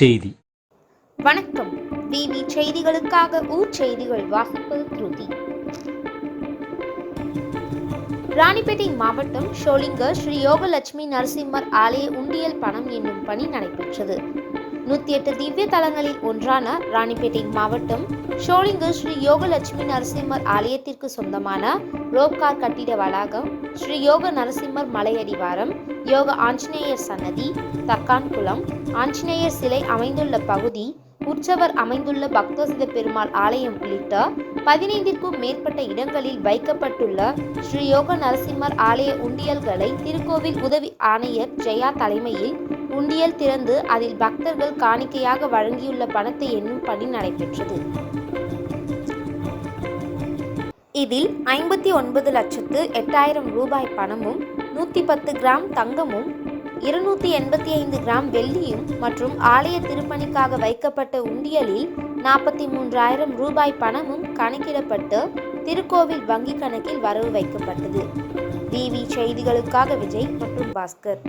செய்தி. வணக்கம். விவி செய்திகளுக்காக ஊர் செய்திகள் வாசிப்பது திருதி. ராணிப்பேட்டை மாவட்டம் ஷோலிங்கர் ஸ்ரீ யோகலட்சுமி நரசிம்மர் ஆலய உண்டியல் பணம் என்னும் பணி நடைபெற்றது. 108 திவ்ய தலங்களில் ஒன்றான ராணிப்பேட்டை மாவட்டம் ஷோலிங்கர் ஸ்ரீ யோகலட்சுமி நரசிம்மர் ஆலயத்திற்கு சொந்தமான ரோப்கார் கட்டிட வளாகம், ஸ்ரீ யோக நரசிம்மர் மலையடிவாரம், யோக ஆஞ்சநேயர் சன்னதி, தக்கான்குளம், ஆஞ்சநேயர் சிலை அமைந்துள்ள பகுதி, உற்சவர் அமைந்துள்ள பக்தசித பெருமாள் ஆலயம் உள்ளிட்ட 15க்கும் மேற்பட்ட இடங்களில் வைக்கப்பட்டுள்ள ஸ்ரீ யோக நரசிம்மர் ஆலய உண்டியல்களை திருக்கோவில் உதவி ஆணையர் ஜெயா தலைமையில் உண்டியல் திறந்து அதில் பக்தர்கள் காணிக்கையாக வழங்கியுள்ள பணத்தை எண்ணும் பணி நடைபெற்றது. இதில் 59,08,000 ரூபாய் பணமும், 110 கிராம் தங்கமும், 285 கிராம் வெள்ளியும் மற்றும் ஆலய திருப்பணிக்காக வைக்கப்பட்ட உண்டியலில் 43,000 ரூபாய் பணமும் கணக்கிடப்பட்டு திருக்கோவில் வங்கி கணக்கில் வரவு வைக்கப்பட்டது. விவி செய்திகளுக்காக விஜய் மற்றும் பாஸ்கர்.